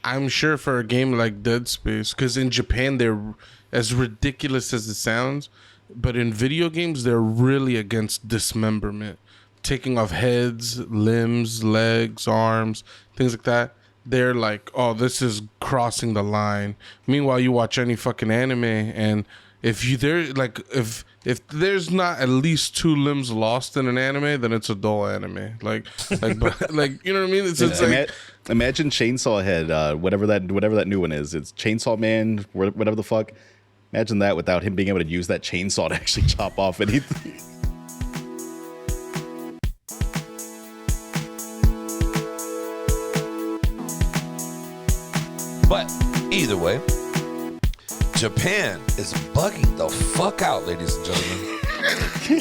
I'm sure for a game like Dead Space, because in Japan they're as ridiculous as it sounds, but in video games they're really against dismemberment, taking off heads, limbs, legs, arms, things like that. They're like, oh, this is crossing the line. Meanwhile, you watch any fucking anime, and if there's not at least 2 limbs lost in an anime, then it's a dull anime. Like, but, like, you know what I mean? It's like, imagine Chainsaw Head, whatever that new one is. It's Chainsaw Man, whatever the fuck. Imagine that without him being able to use that chainsaw to actually chop off anything. But either way, Japan is bugging the fuck out, ladies and gentlemen.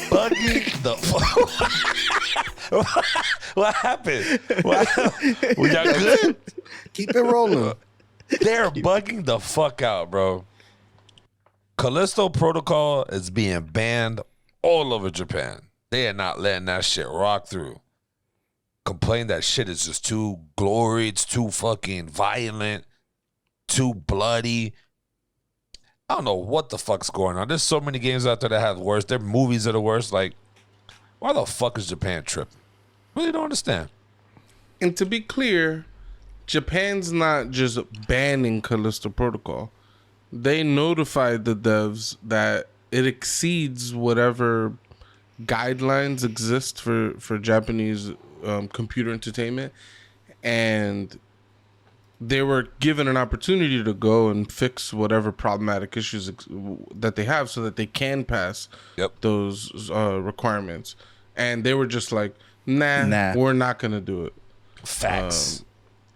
Bugging the fuck. What happened? We got good? Keep it rolling. They're bugging the fuck out, bro. Callisto Protocol is being banned all over Japan. They are not letting that shit rock through. Complain that shit is just too gory, it's too fucking violent, too bloody. I don't know what the fuck's going on. There's so many games out there that have worse. Their movies are the worst. Like, why the fuck is Japan tripping? Really don't understand. And to be clear, Japan's not just banning Callisto Protocol. They notified the devs that it exceeds whatever guidelines exist for Japanese computer entertainment, and they were given an opportunity to go and fix whatever problematic issues that they have so that they can pass those requirements. And they were just like, nah. We're not going to do it. Facts.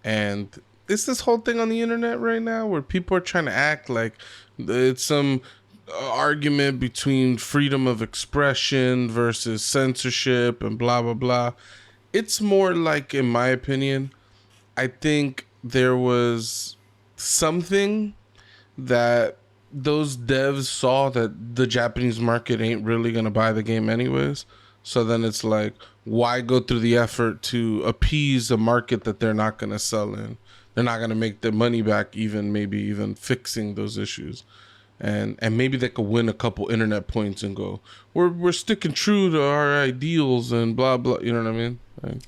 And it's this whole thing on the internet right now where people are trying to act like it's some argument between freedom of expression versus censorship and blah, blah, blah. It's more like, in my opinion, I think there was something that those devs saw that the Japanese market ain't really going to buy the game anyways. So then it's like, why go through the effort to appease a market that they're not going to sell in? They're not going to make their money back, maybe even fixing those issues. And maybe they could win a couple internet points and go, we're sticking true to our ideals and blah, blah. You know what I mean?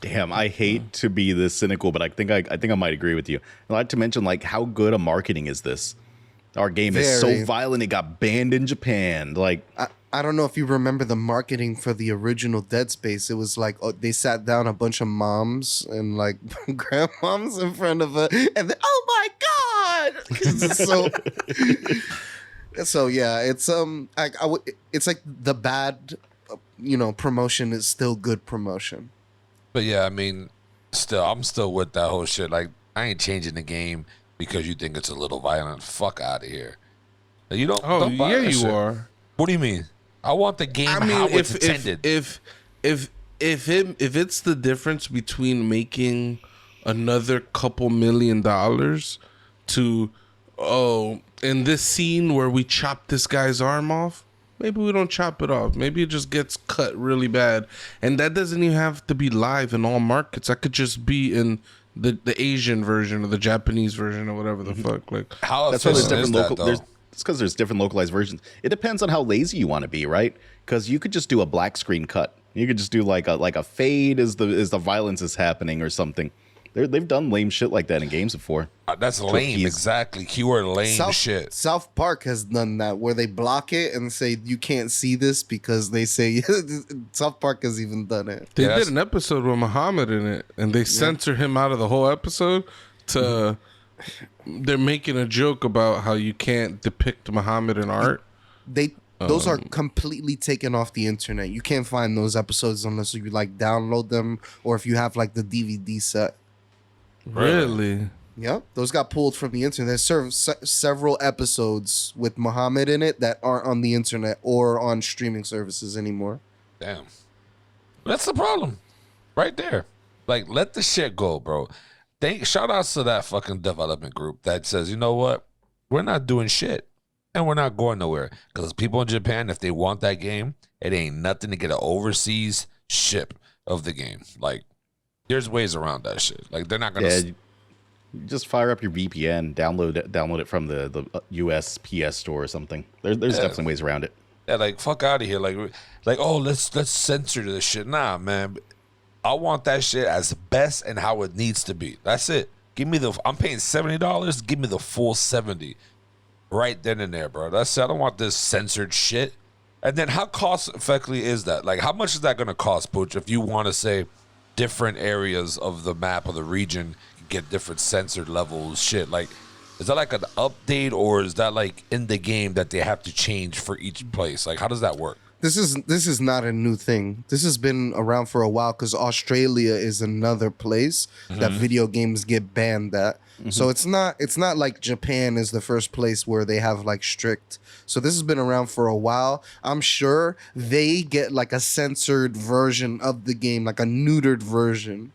Damn, I hate to be this cynical, but I think I might agree with you. Not to mention, like, how good a marketing is this? Our game is so violent, it got banned in Japan. Like, I don't know if you remember the marketing for the original Dead Space. It was like they sat down a bunch of moms and like grandmoms in front of it, and then, oh my god, it's so. So yeah, it's it's like the bad, promotion is still good promotion. But yeah, I mean, I'm still with that whole shit. Like, I ain't changing the game because you think it's a little violent. Fuck out of here. You don't. Oh, don't buy yeah, that you shit. are. What do you mean? I want the game how it's intended. If it's the difference between making another couple $1 million to, in this scene where we chop this guy's arm off, maybe we don't chop it off. Maybe it just gets cut really bad. And that doesn't even have to be live in all markets. That could just be in the Asian version or the Japanese version or whatever the fuck. Like, how that's why there's efficient different is that, though? It's because there's different localized versions. It depends on how lazy you want to be, right? Because you could just do a black screen cut. You could just do like a fade as the violence is happening or something. They've done lame shit like that in games before. That's lame, exactly. Keyword lame shit. South Park has done that where they block it and say you can't see this because they say South Park has even done it. They did an episode with Muhammad in it, and they censor him out of the whole episode to. They're making a joke about how you can't depict Muhammad in art. Those are completely taken off the internet. You can't find those episodes unless you like download them or if you have like the DVD set. Really? Yep. Those got pulled from the internet. There's several episodes with Muhammad in it that aren't on the internet or on streaming services anymore. Damn. That's the problem. Right there. Like, let the shit go, bro. Shout outs to that fucking development group that says, you know what? We're not doing shit. And we're not going nowhere. Because people in Japan, if they want that game, it ain't nothing to get an overseas ship of the game. Like, there's ways around that shit. Like, they're not going to... You just fire up your VPN, download it from the USPS store or something. There's definitely ways around it. Yeah, like fuck out of here. Like oh, let's censor this shit. Nah, man. I want that shit as best and how it needs to be. That's it. Give me I'm paying $70. Give me the full 70, right then and there, bro. That's it. I don't want this censored shit. And then how cost effectively is that? Like, how much is that going to cost, Pooch? If you want to say different areas of the map of the region get different censored levels, shit. Like, is that like an update, or is that like in the game that they have to change for each place? Like, how does that work? This is not a new thing. This has been around for a while because Australia is another place that video games get banned at. So it's not like Japan is the first place where they have like strict. So this has been around for a while. I'm sure they get like a censored version of the game, like a neutered version.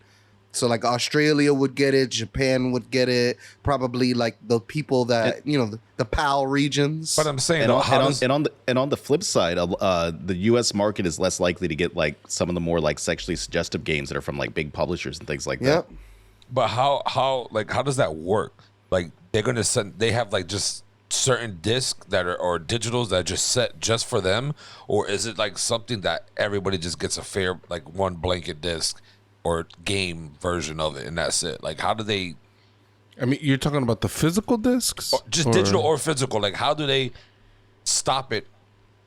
So like Australia would get it, Japan would get it, probably like the people that the PAL regions. But I'm saying, and on the flip side, the U.S. market is less likely to get like some of the more like sexually suggestive games that are from like big publishers and things like that. Yep. But how does that work? Like they're gonna they have like just certain discs that are or digitals that are just set just for them, or is it like something that everybody just gets a fair like one blanket disc or game version of it, and that's it? Like, how do they? I mean, you're talking about the physical discs, just digital or physical. Like, how do they stop it?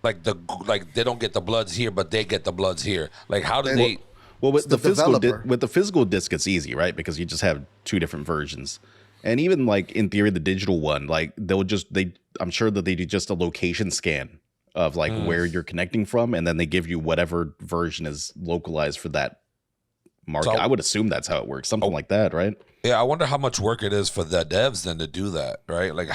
Like they don't get the bloods here, but they get the bloods here. Like, how do they? Well, with the physical disc, it's easy, right? Because you just have two different versions, and even like in theory, the digital one, like I'm sure that they do just a location scan of like where you're connecting from, and then they give you whatever version is localized for that market. I would assume that's how it works, something like that, right? Yeah, I wonder how much work it is for the devs then to do that, right? Like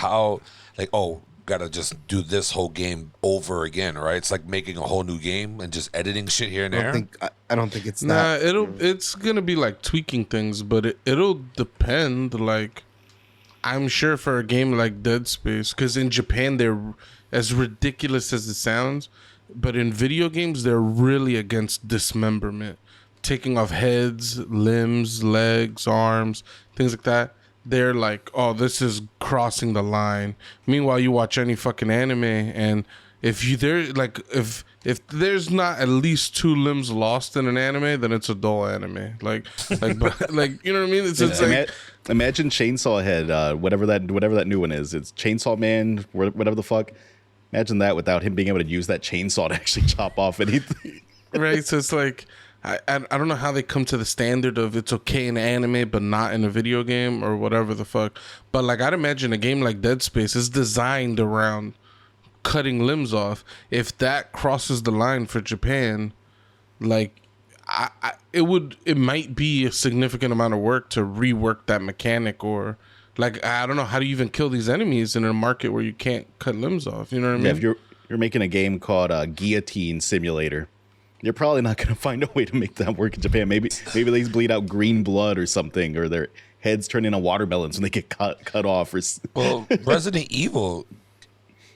gotta just do this whole game over again, right? It's like making a whole new game and just editing shit here and there. I don't think it's that. It's gonna be like tweaking things, but it'll depend. Like, I'm sure for a game like Dead Space, because in Japan they're as ridiculous as it sounds, but in video games they're really against dismemberment. Taking off heads, limbs, legs, arms, things like that. They're like, oh, this is crossing the line. Meanwhile, you watch any fucking anime, and if there's not at least 2 limbs lost in an anime, then it's a dull anime. Like you know what I mean? It's like, imagine Chainsaw Head, whatever that new one is. It's Chainsaw Man, whatever the fuck. Imagine that without him being able to use that chainsaw to actually chop off anything. Right? So it's like, I don't know how they come to the standard of it's okay in anime but not in a video game or whatever the fuck. But like, I'd imagine a game like Dead Space is designed around cutting limbs off. If that crosses the line for Japan, like it might be a significant amount of work to rework that mechanic, or like, I don't know, how do you even kill these enemies in a market where you can't cut limbs off? You know what I mean? Yeah, if you're making a game called Guillotine Simulator, you're probably not going to find a way to make that work in Japan. Maybe they bleed out green blood or something, or their heads turn into watermelons when they get cut off. Well, Resident Evil,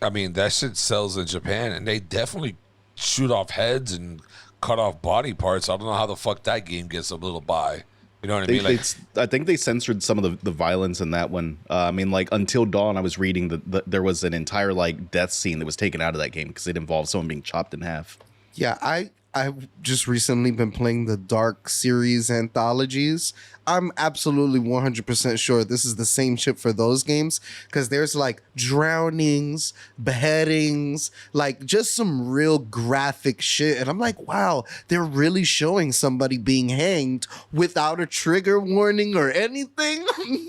I mean, that shit sells in Japan, and they definitely shoot off heads and cut off body parts. I don't know how the fuck that game gets a little by. You know what I mean? Like, I think they censored some of the violence in that one. I mean, like Until Dawn, I was reading that there was an entire like death scene that was taken out of that game because it involved someone being chopped in half. Yeah, I've just recently been playing the Dark series anthologies. I'm absolutely 100% sure this is the same shit for those games, because there's like drownings, beheadings, like just some real graphic shit. And I'm like, wow, they're really showing somebody being hanged without a trigger warning or anything.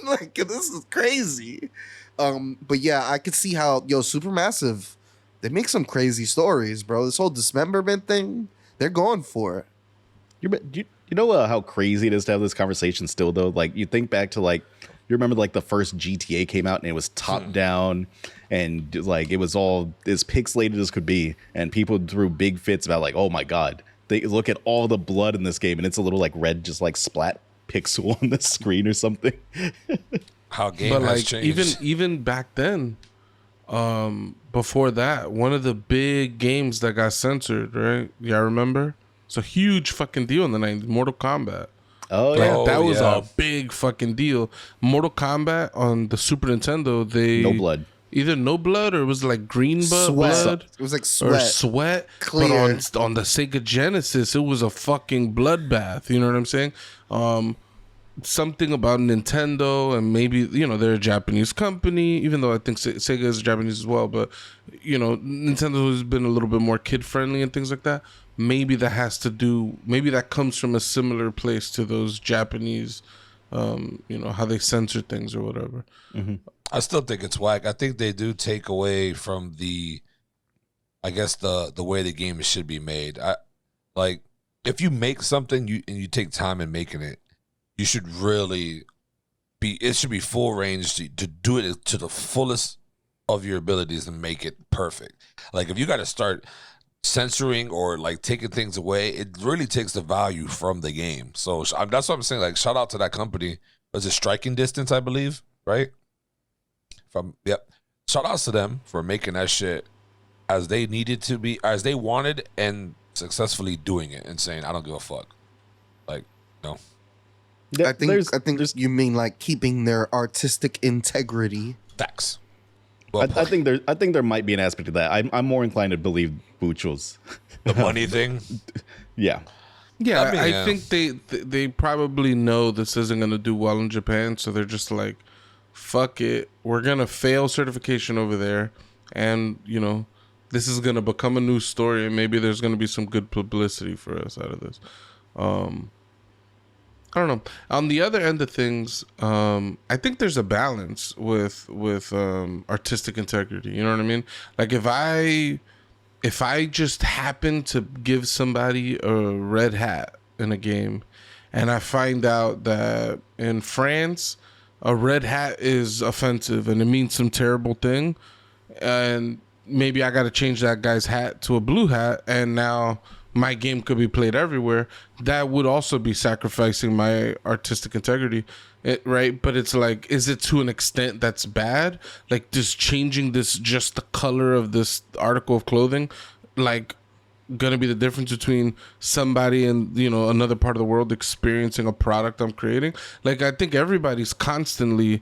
Like, this is crazy. But yeah, I could see how, Supermassive, they make some crazy stories, bro. This whole dismemberment thing, they're going for it. You know how crazy it is to have this conversation still, though? Like, you think back to, like, you remember, like, the first GTA came out, and it was top-down, and, like, it was all as pixelated as could be, and people threw big fits about, like, oh, my God. They look at all the blood in this game, and it's a little, like, red, just, like, splat pixel on the screen or something. How game has changed. Even back then, before that, one of the big games that got censored, right? Yeah, I remember. It's a huge fucking deal in the 90s, Mortal Kombat. Oh Like, yeah. Oh, that was yeah. a big fucking deal. Mortal Kombat on the Super Nintendo, they No blood. either no blood or it was like green Sweat. blood It was like or sweat. sweat. Clear. But on the Sega Genesis, it was a fucking bloodbath. You know what I'm saying? Something about Nintendo, and maybe, you know, they're a Japanese company, even though I think Sega is Japanese as well, but, you know, Nintendo has been a little bit more kid friendly and things like that. Maybe that comes from a similar place to those Japanese, you know, how they censor things or whatever. I still think it's whack. I think they do take away from I guess the way the game should be made. Like, if you make something and you take time in making it, you should really it should be full range to do it to the fullest of your abilities and make it perfect. Like, if you got to start censoring or like taking things away, it really takes the value from the game. So that's what I'm saying. Like, shout out to that company. Was it Striking Distance, I believe, right? Yep. Shout outs to them for making that shit as they needed to be, as they wanted, and successfully doing it and saying, I don't give a fuck. Like, no. I think you mean like keeping their artistic integrity. Facts. I think there might be an aspect of that. I'm more inclined to believe Buchos. The money thing. Yeah. Yeah, I mean, I think they probably know this isn't going to do well in Japan, so they're just like, fuck it. We're going to fail certification over there, and, you know, this is going to become a news story, and maybe there's going to be some good publicity for us out of this. I don't know. On the other end of things, I think there's a balance with artistic integrity. You know what I mean? Like, if I just happen to give somebody a red hat in a game, and I find out that in France a red hat is offensive and it means some terrible thing, and maybe I got to change that guy's hat to a blue hat, and now my game could be played everywhere, that would also be sacrificing my artistic integrity, right? But it's like, is it to an extent that's bad? Like, just changing just the color of this article of clothing, like, gonna be the difference between somebody and, you know, another part of the world experiencing a product I'm creating? Like, I think everybody's constantly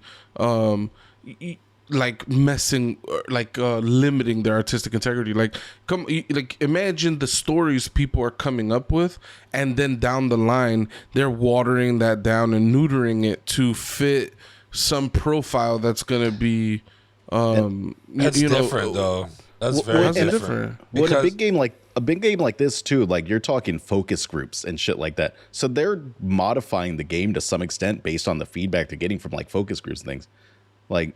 like messing, like limiting their artistic integrity. Like, imagine the stories people are coming up with, and then down the line they're watering that down and neutering it to fit some profile that's gonna be That's different, though. That's very different. Well, in a big game like this too, like, you're talking focus groups and shit like that. So they're modifying the game to some extent based on the feedback they're getting from like focus groups and things. Like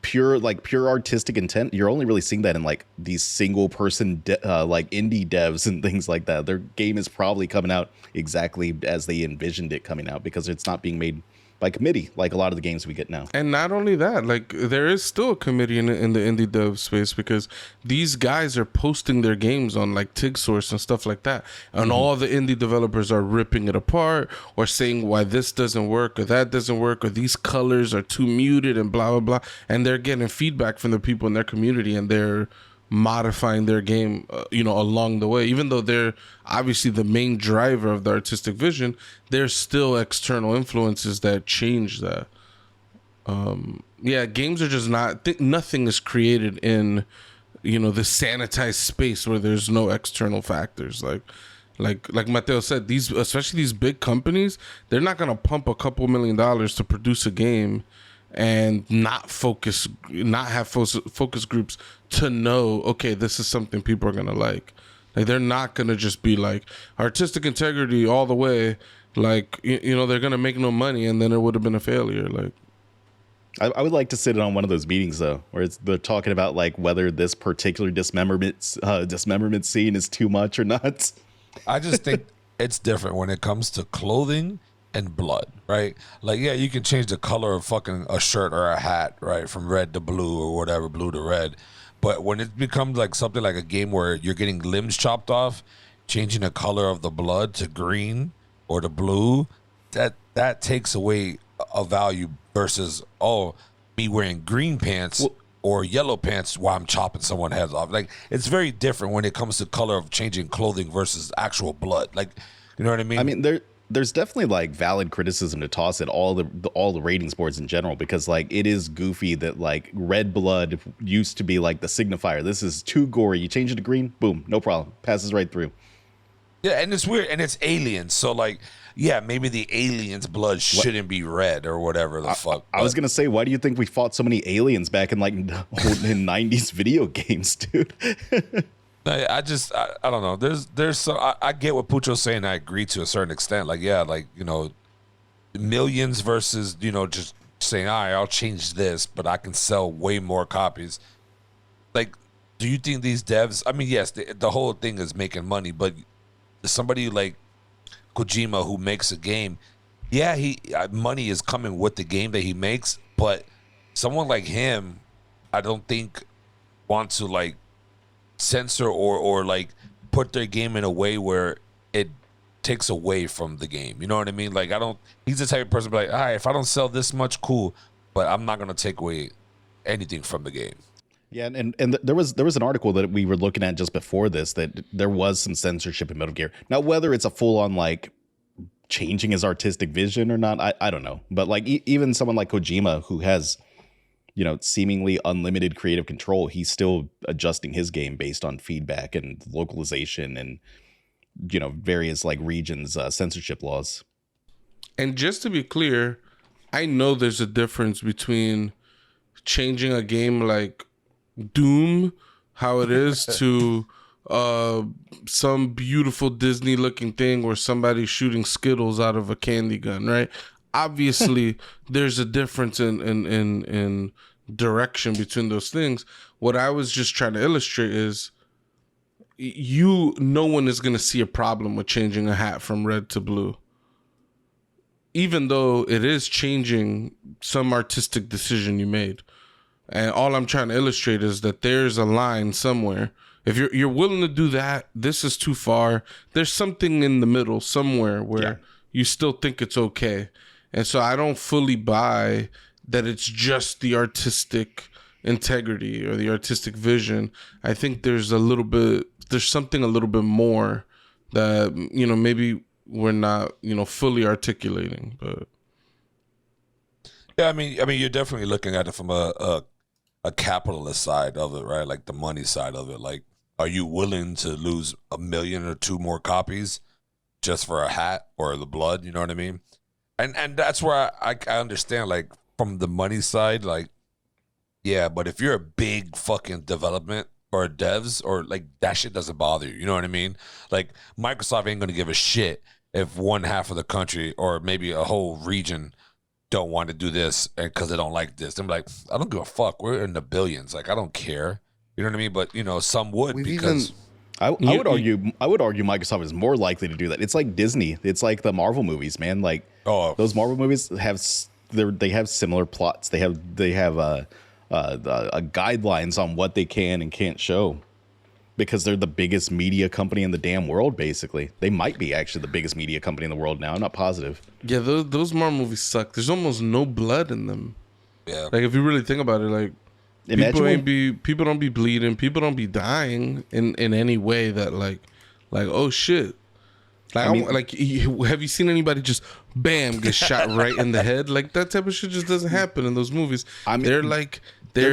pure artistic intent, you're only really seeing that in like these single person like indie devs and things like that. Their game is probably coming out exactly as they envisioned it coming out, because it's not being made by committee like a lot of the games we get now. And not only that, like, there is still a committee in the indie dev space, because these guys are posting their games on like TigSource and stuff like that, and all the indie developers are ripping it apart or saying why this doesn't work or that doesn't work, or these colors are too muted and blah blah blah, and they're getting feedback from the people in their community, and they're modifying their game, you know, along the way. Even though they're obviously the main driver of the artistic vision, there's still external influences that change that. Yeah, games are just nothing is created in, you know, the sanitized space where there's no external factors. Like Mateo said, especially these big companies, they're not gonna pump a couple $1 million to produce a game and not have focus groups to know, okay, this is something people are gonna like. Like, they're not gonna just be like artistic integrity all the way. Like, you know, they're gonna make no money, and then it would have been a failure. Like, I would like to sit in on one of those meetings though, where they're talking about like whether this particular dismemberment scene is too much or not. I just think it's different when it comes to clothing and blood, right? Like, yeah, you can change the color of fucking a shirt or a hat, right, from red to blue or whatever, blue to red. But when it becomes like something like a game where you're getting limbs chopped off, changing the color of the blood to green or to blue, that takes away a value versus, oh, me wearing green pants or yellow pants while I'm chopping someone's head off. Like, it's very different when it comes to color of changing clothing versus actual blood. Like, you know what I mean? I mean, there's definitely like valid criticism to toss at all the ratings boards in general, because like it is goofy that like red blood used to be like the signifier. This is too gory. You change it to green, boom, no problem, passes right through. Yeah, and it's weird, and it's aliens. So like, yeah, maybe the aliens' blood shouldn't be red or whatever the fuck. I was gonna say, why do you think we fought so many aliens back in like in 90s video games, dude? I don't know. There's so I get what Pucho's saying. I agree to a certain extent. Like, yeah, like, you know, millions versus, you know, just saying, all right, I'll change this, but I can sell way more copies. Like, do you think these devs? I mean, yes, the whole thing is making money, but somebody like Kojima who makes a game, yeah, money is coming with the game that he makes, but someone like him, I don't think wants to like censor or like put their game in a way where it takes away from the game. You know what I mean? Like, he's the type of person to be like, all right, if I don't sell this much, cool, but I'm not going to take away anything from the game. Yeah, and there was an article that we were looking at just before this that there was some censorship in Metal Gear. Now, whether it's a full on like changing his artistic vision or not, I don't know. But like even someone like Kojima, who has, you know, seemingly unlimited creative control, he's still adjusting his game based on feedback and localization and, you know, various like regions censorship laws. And just to be clear, I know there's a difference between changing a game like Doom, how it is, to some beautiful Disney looking thing where somebody's shooting Skittles out of a candy gun, right? Obviously there's a difference in direction between those things. What I was just trying to illustrate is no one is going to see a problem with changing a hat from red to blue, even though it is changing some artistic decision you made. And all I'm trying to illustrate is that there's a line somewhere. If you're willing to do that, this is too far. There's something in the middle somewhere where you still think it's okay. And so I don't fully buy that it's just the artistic integrity or the artistic vision. I think there's something a little bit more that, you know, maybe we're not, you know, fully articulating. But yeah, I mean, you're definitely looking at it from a capitalist side of it, right? Like the money side of it. Like, are you willing to lose 1 million or 2 more copies just for a hat or the blood? You know what I mean? And that's where I understand, like, from the money side, like, yeah, but if you're a big fucking development or devs or like that shit doesn't bother you. You know what I mean? Like, Microsoft ain't going to give a shit if one half of the country or maybe a whole region don't want to do this because they don't like this. I'm like, I don't give a fuck. We're in the billions. Like, I don't care. You know what I mean? But, you know, some would because I would argue Microsoft is more likely to do that. It's like Disney. It's like the Marvel movies, man. Like those Marvel movies have similar plots. They have guidelines on what they can and can't show because they're the biggest media company in the damn world. Basically, they might be actually the biggest media company in the world now. I'm not positive. Yeah, those Marvel movies suck. There's almost no blood in them. Yeah, like if you really think about it, like people don't be bleeding, people don't be dying in any way that like oh shit. Like, I mean, have you seen anybody just bam get shot right in the head? Like that type of shit just doesn't happen in those movies. I mean, they're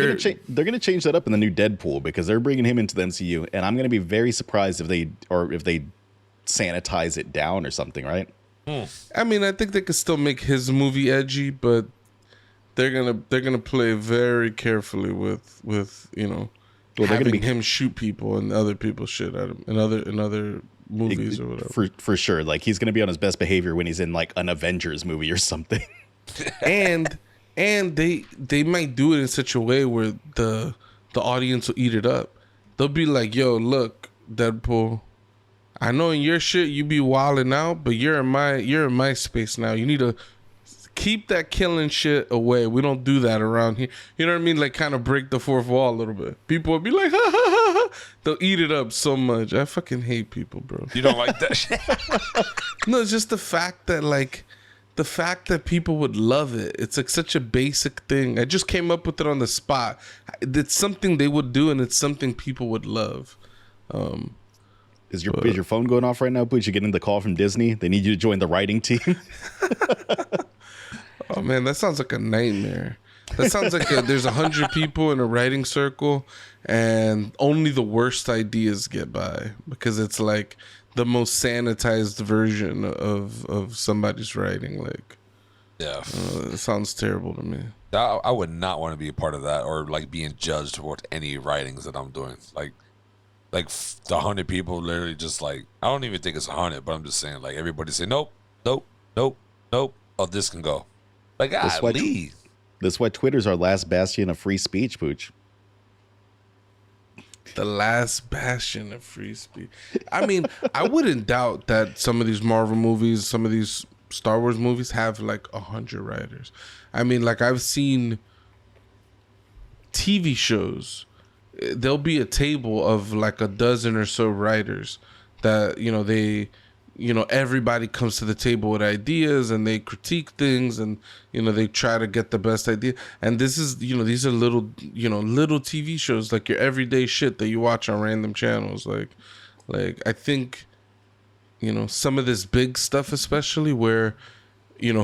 gonna change that up in the new Deadpool because they're bringing him into the MCU, and I'm gonna be very surprised if they sanitize it down or something, right? I mean, I think they could still make his movie edgy, but they're gonna play very carefully with you know, having him shoot people and other people shit at him in other movies or whatever. For sure, like he's gonna be on his best behavior when he's in like an Avengers movie or something. and they might do it in such a way where the audience will eat it up. They'll be like, "Yo, look, Deadpool, I know in your shit you be wilding out, but you're in my space now. You need to keep that killing shit away. We don't do that around here." You know what I mean? Like kind of break the fourth wall a little bit. People will be like, ha, ha, ha, ha. They'll eat it up so much. I fucking hate people, bro. You don't like that shit? No, it's just the fact that people would love it. It's like such a basic thing. I just came up with it on the spot. It's something they would do, and it's something people would love. Is your phone going off right now, Booch? You getting the call from Disney? They need you to join the writing team. Oh man, that sounds like a nightmare. That sounds like there's 100 people in a writing circle, and only the worst ideas get by because it's like the most sanitized version of somebody's writing. Like, Yeah. it sounds terrible to me. I would not want to be a part of that or like being judged for any writings that I'm doing. Like the 100 people literally just like, I don't even think it's 100, but I'm just saying like everybody say nope, nope, nope, nope. Oh, this can go. Like, leave. That's why Twitter's our last bastion of free speech, Pooch. The last bastion of free speech. I mean, I wouldn't doubt that some of these Marvel movies, some of these Star Wars movies have like 100 writers. I mean, like I've seen TV shows. There'll be a table of like a dozen or so writers that, everybody comes to the table with ideas and they critique things and, they try to get the best idea. And this is, these are little TV shows, like your everyday shit that you watch on random channels. Like I think, some of this big stuff, especially where,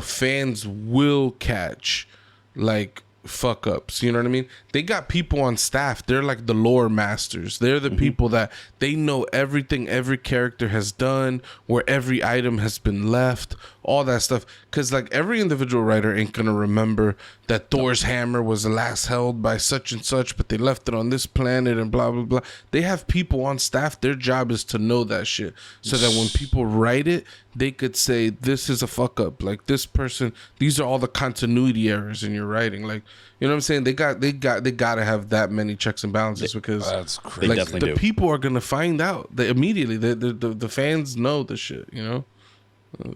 fans will catch like fuck ups, you know what I mean? They got people on staff, they're like the lore masters. They're the people that they know everything every character has done, where every item has been left, all that stuff. Because like every individual writer ain't gonna remember that Thor's hammer was last held by such and such, but they left it on this planet and blah blah blah. They have people on staff, their job is to know that shit, so that when people write it, they could say this is a fuck up, like this person, these are all the continuity errors in your writing. Like, you know what I'm saying? They gotta have that many checks and balances because That's crazy. They like definitely the do. people are gonna find out. They immediately the fans know the shit,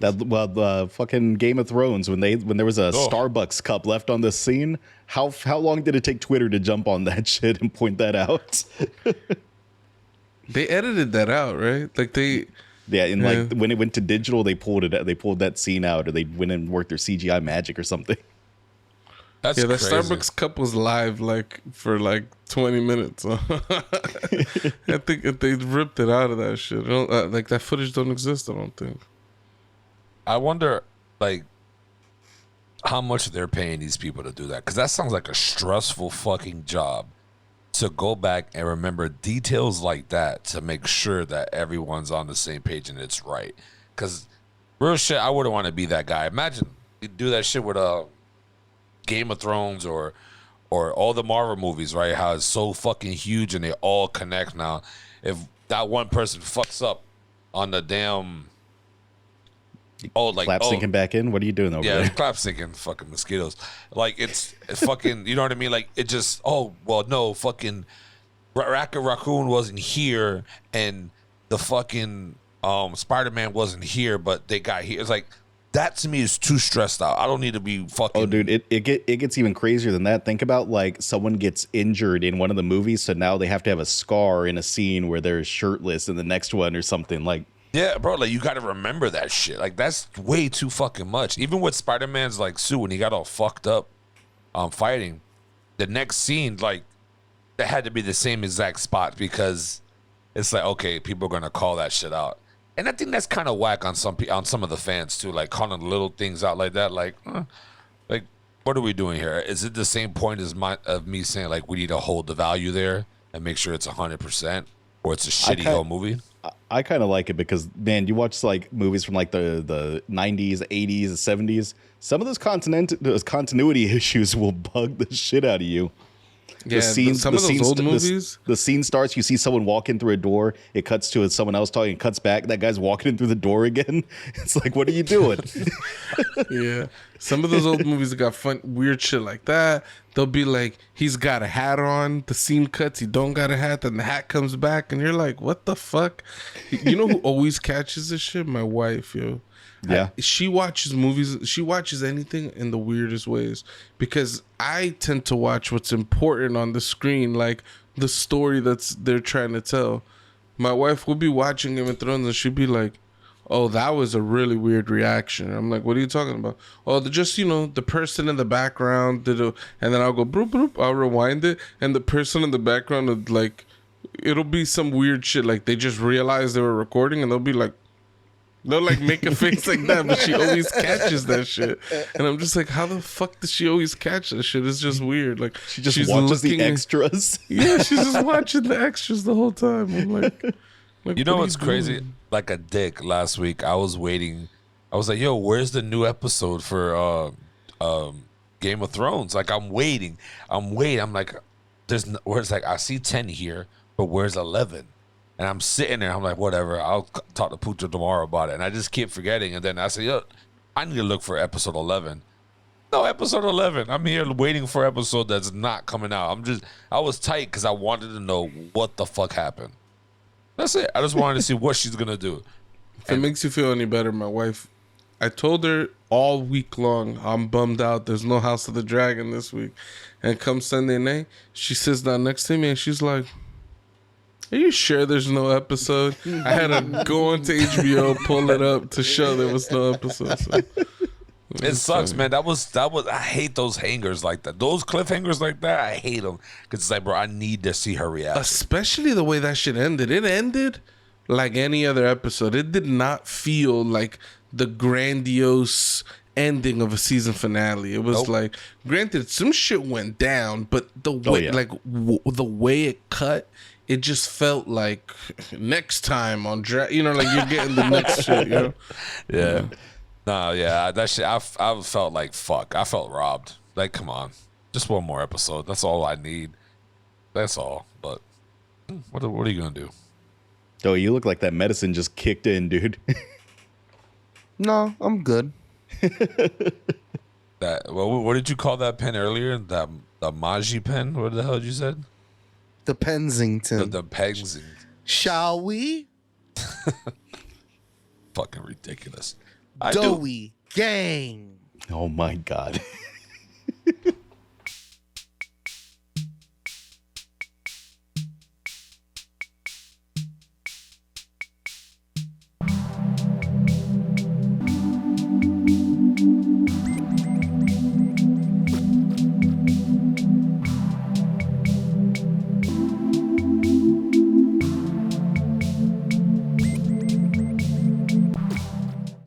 The fucking Game of Thrones when there was a Starbucks cup left on the scene. How long did it take Twitter to jump on that shit and point that out? They edited that out, right? Like they. Yeah, and like when it went to digital, they pulled that scene out, or they went and worked their CGI magic or something. That's The crazy. Starbucks cup was live like for like 20 minutes. I think if they ripped it out of that shit. Like that footage don't exist, I don't think. I wonder, like, how much they're paying these people to do that. Because that sounds like a stressful fucking job to go back and remember details like that to make sure that everyone's on the same page and it's right. Because real shit, I wouldn't want to be that guy. Imagine you do that shit with Game of Thrones or all the Marvel movies, right? How it's so fucking huge and they all connect now. If that one person fucks up on the damn... Clap sinking back in. What are you doing over Yeah, there? clap sinking fucking mosquitoes. Like it's fucking, you know what I mean? Like it just, fucking Rocket Raccoon wasn't here and the fucking Spider-Man wasn't here, but they got here. It's like, that to me is too stressed out. I don't need to be fucking. Oh, dude, it gets even crazier than that. Think about like someone gets injured in one of the movies, so now they have to have a scar in a scene where they're shirtless in the next one or something. Like, yeah, bro, like you got to remember that shit. Like that's way too fucking much. Even with Spider-Man's like suit when he got all fucked up fighting, the next scene, like that had to be the same exact spot because it's like, okay, people are going to call that shit out. And I think that's kind of whack on some of the fans too, like calling little things out like that. Like what are we doing here? Is it the same point as me saying like we need to hold the value there and make sure it's 100%, or it's a shitty whole movie? I kind of like it because, man, you watch like movies from like the 90s, 80s, 70s. Some of those continuity issues will bug the shit out of you. Yeah, some of those old movies. The scene starts, you see someone walk in through a door. It cuts to someone else talking. It cuts back. That guy's walking in through the door again. It's like, what are you doing? Yeah, some of those old movies got fun, weird shit like that. They'll be like, he's got a hat on. The scene cuts. He don't got a hat. Then the hat comes back, and you're like, what the fuck? You know who always catches this shit? My wife, yo. Yeah. She watches movies. She watches anything in the weirdest ways because I tend to watch what's important on the screen, like the story they're trying to tell. My wife will be watching Game of Thrones and she'll be like, oh, that was a really weird reaction. I'm like, what are you talking about? Oh, the person in the background and then I'll go, broop, broop, I'll rewind it, and the person in the background would like it'll be some weird shit. Like they just realize they were recording, and they'll like make a face like that, but she always catches that shit. And I'm just like, how the fuck does she always catch that shit? It's just weird. Like She's watches the extras. Yeah, she's just watching the extras the whole time. I'm like You know what are what's crazy? doing? Like a dick last week, I was waiting. I was like, yo, where's the new episode for Game of Thrones? Like, I'm waiting. I'm like, where's like, I see 10 here, but where's 11? And I'm sitting there. I'm like, whatever. I'll talk to Pucho tomorrow about it. And I just keep forgetting. And then I say, yo, I need to look for episode 11. No, episode 11. I'm here waiting for episode that's not coming out. I was tight because I wanted to know what the fuck happened. That's it. I just wanted to see what she's going to do. If it makes you feel any better, my wife, I told her all week long, I'm bummed out. There's no House of the Dragon this week. And come Sunday night, she sits down next to me and she's like, are you sure there's no episode? I had to go onto HBO, pull it up to show there was no episode. So. It sucks, man. That was. I hate those hangers like that. Those cliffhangers like that, I hate them. Because it's like, bro, I need to see her reaction. Especially the way that shit ended. It ended like any other episode. It did not feel like the grandiose ending of a season finale. It was like, granted, some shit went down, but the way, the way it cut, it just felt like next time on like you're getting the next shit, you know? Yeah. No, yeah, that shit. I felt like fuck. I felt robbed. Like, come on, just one more episode. That's all I need. That's all. But what are you gonna do? Oh, you look like that medicine just kicked in, dude. No, I'm good. What did you call that pen earlier? The Maji pen? What the hell did you said? The Pensington. The Pensington. Shall we? Fucking ridiculous. Doughy gang. Oh my god.